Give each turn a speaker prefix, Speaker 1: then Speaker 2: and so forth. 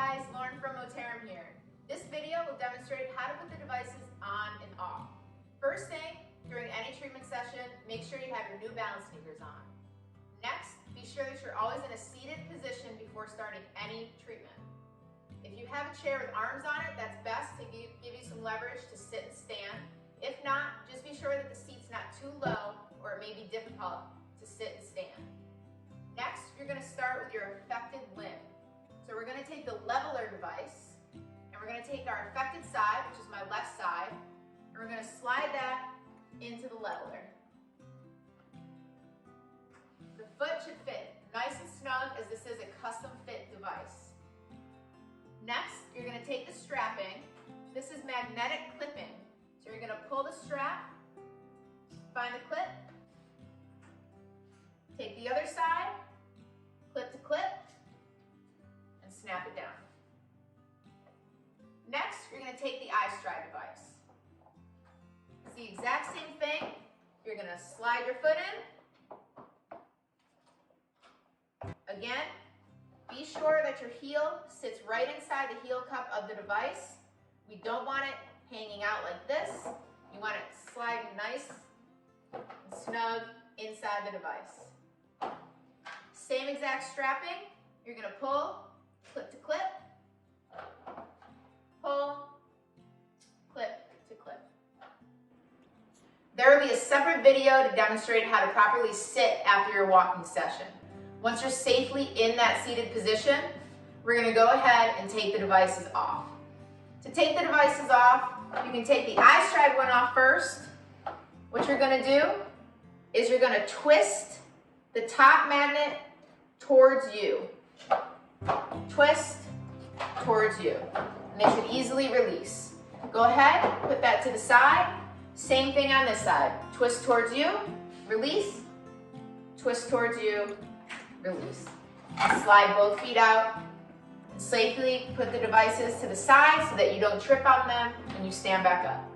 Speaker 1: guys, Lauren from Moterum here. This video will demonstrate how to put the devices on and off. First thing, during any treatment session, make sure you have your New Balance sneakers on. Next, be sure that you're always in a seated position before starting any treatment. If you have a chair with arms on it, that's best to give you some leverage to sit and stand. If not, just be sure that the seat's not too low or it may be difficult to sit and stand. Next, you're going to start with your affected limb. So we're going to take the leveler device, and we're going to take our affected side, which is my left side, and we're going to slide that into the leveler. The foot should fit nice and snug, as this is a custom fit device. Next, you're going to take the strapping. This is magnetic clipping. So you're going to pull the strap, find the clip, take the other side, clip to clip, and snap it down. Next, you're going to take the iStride device. It's the exact same thing. You're going to slide your foot in. Again, be sure that your heel sits right inside the heel cup of the device. We don't want it hanging out like this. You want it sliding nice and snug inside the device. Same exact strapping. You're going to pull, clip to clip, pull, clip to clip. There will be a separate video to demonstrate how to properly sit after your walking session. Once you're safely in that seated position, we're going to go ahead and take the devices off. To take the devices off, you can take the iStride one off first. What you're going to do is you're going to twist the top magnet towards you. Twist towards you. And they should easily release. Go ahead, put that to the side. Same thing on this side. Twist towards you, release. Twist towards you, release. Slide both feet out. Safely put the devices to the side so that you don't trip on them and you stand back up.